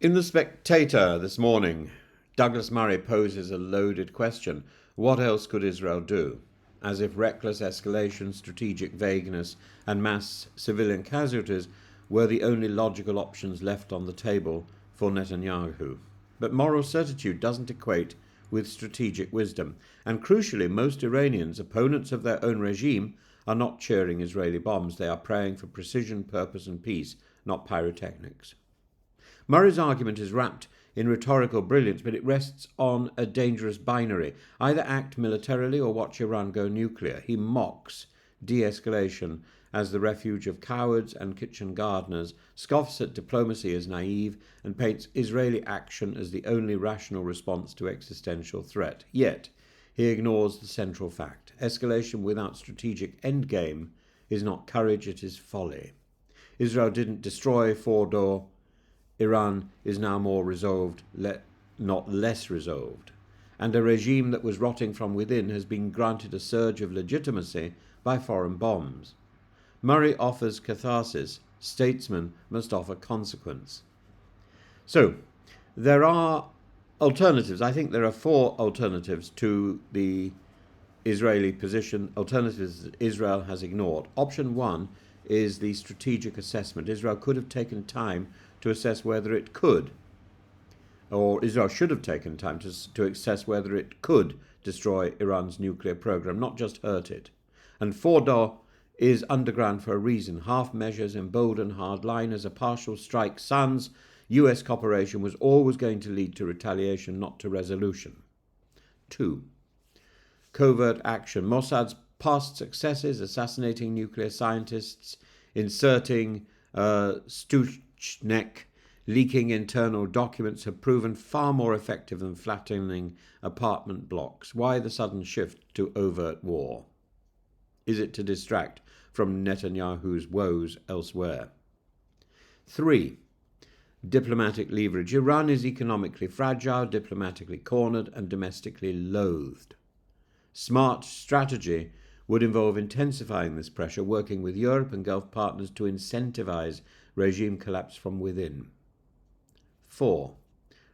In The Spectator this morning, Douglas Murray poses a loaded question. What else could Israel do? As if reckless escalation, strategic vagueness, and mass civilian casualties were the only logical options left on the table for Netanyahu. But moral certitude doesn't equate with strategic wisdom. And crucially, most Iranians, opponents of their own regime, are not cheering Israeli bombs. They are praying for precision, purpose, and peace, not pyrotechnics. Murray's argument is wrapped in rhetorical brilliance, but it rests on a dangerous binary. Either act militarily or watch Iran go nuclear. He mocks de-escalation as the refuge of cowards and kitchen gardeners, scoffs at diplomacy as naive, and paints Israeli action as the only rational response to existential threat. Yet, he ignores the central fact. Escalation without strategic endgame is not courage, it is folly. Israel didn't destroy Fordow. Iran is now more resolved, not less resolved. And a regime that was rotting from within has been granted a surge of legitimacy by foreign bombs. Murray offers catharsis. Statesmen must offer consequence. So, there are alternatives. I think there are 4 alternatives to the Israeli position, alternatives that Israel has ignored. Option 1 is the strategic assessment. Israel could have taken time to assess whether it could, or Israel should have taken time to assess whether it could destroy Iran's nuclear program, not just hurt it. And Fordow is underground for a reason. Half measures embolden hardliners. A partial strike sans US cooperation was always going to lead to retaliation, not to resolution. 2. Covert action. Mossad's past successes, assassinating nuclear scientists, inserting Stuchnek, leaking internal documents, have proven far more effective than flattening apartment blocks. Why the sudden shift to overt war? Is it to distract from Netanyahu's woes elsewhere? 3. Diplomatic leverage. Iran is economically fragile, diplomatically cornered, and domestically loathed. Smart strategy would involve intensifying this pressure, working with Europe and Gulf partners to incentivize regime collapse from within. 4.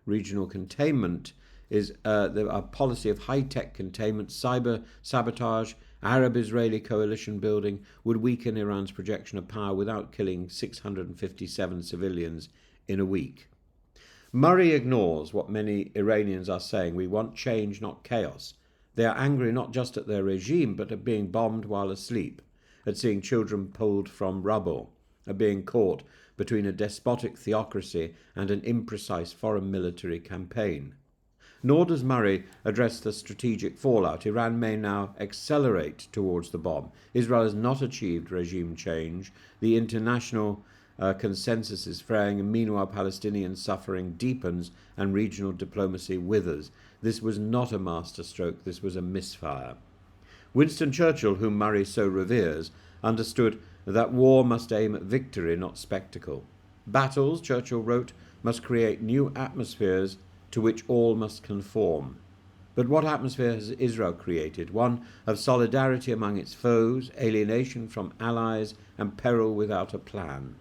Regional containment is a policy of high-tech containment, cyber sabotage, Arab-Israeli coalition building would weaken Iran's projection of power without killing 657 civilians in a week. Murray ignores what many Iranians are saying. We want change, not chaos. They are angry not just at their regime, but at being bombed while asleep, at seeing children pulled from rubble, at being caught between a despotic theocracy and an imprecise foreign military campaign. Nor does Murray address the strategic fallout. Iran may now accelerate towards the bomb. Israel has not achieved regime change. The international consensus is fraying, and meanwhile Palestinian suffering deepens and regional diplomacy withers. This was not a masterstroke, this was a misfire. Winston Churchill, whom Murray so reveres, understood that war must aim at victory, not spectacle. Battles, Churchill wrote, must create new atmospheres to which all must conform. But what atmosphere has Israel created? One of solidarity among its foes, alienation from allies, and peril without a plan.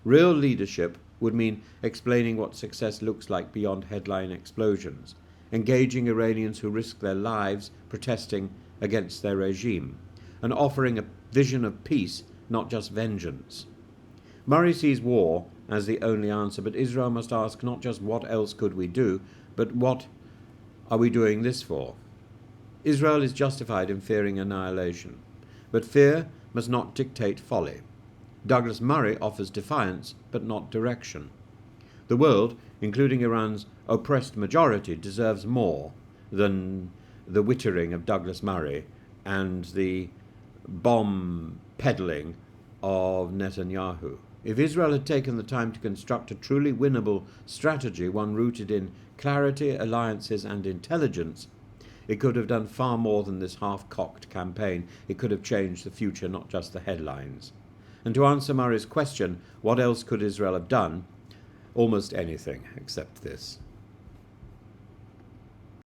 Real leadership would mean explaining what success looks like beyond headline explosions, engaging Iranians who risk their lives protesting against their regime, and offering a vision of peace, not just vengeance. Murray sees war as the only answer, but Israel must ask not just what else could we do, but what are we doing this for? Israel is justified in fearing annihilation, but fear must not dictate folly. Douglas Murray offers defiance, but not direction. The world, including Iran's oppressed majority, deserves more than the wittering of Douglas Murray and the bomb peddling of Netanyahu. If Israel had taken the time to construct a truly winnable strategy, one rooted in clarity, alliances, and intelligence, it could have done far more than this half-cocked campaign. It could have changed the future, not just the headlines. And to answer Murray's question, what else could Israel have done? Almost anything except this.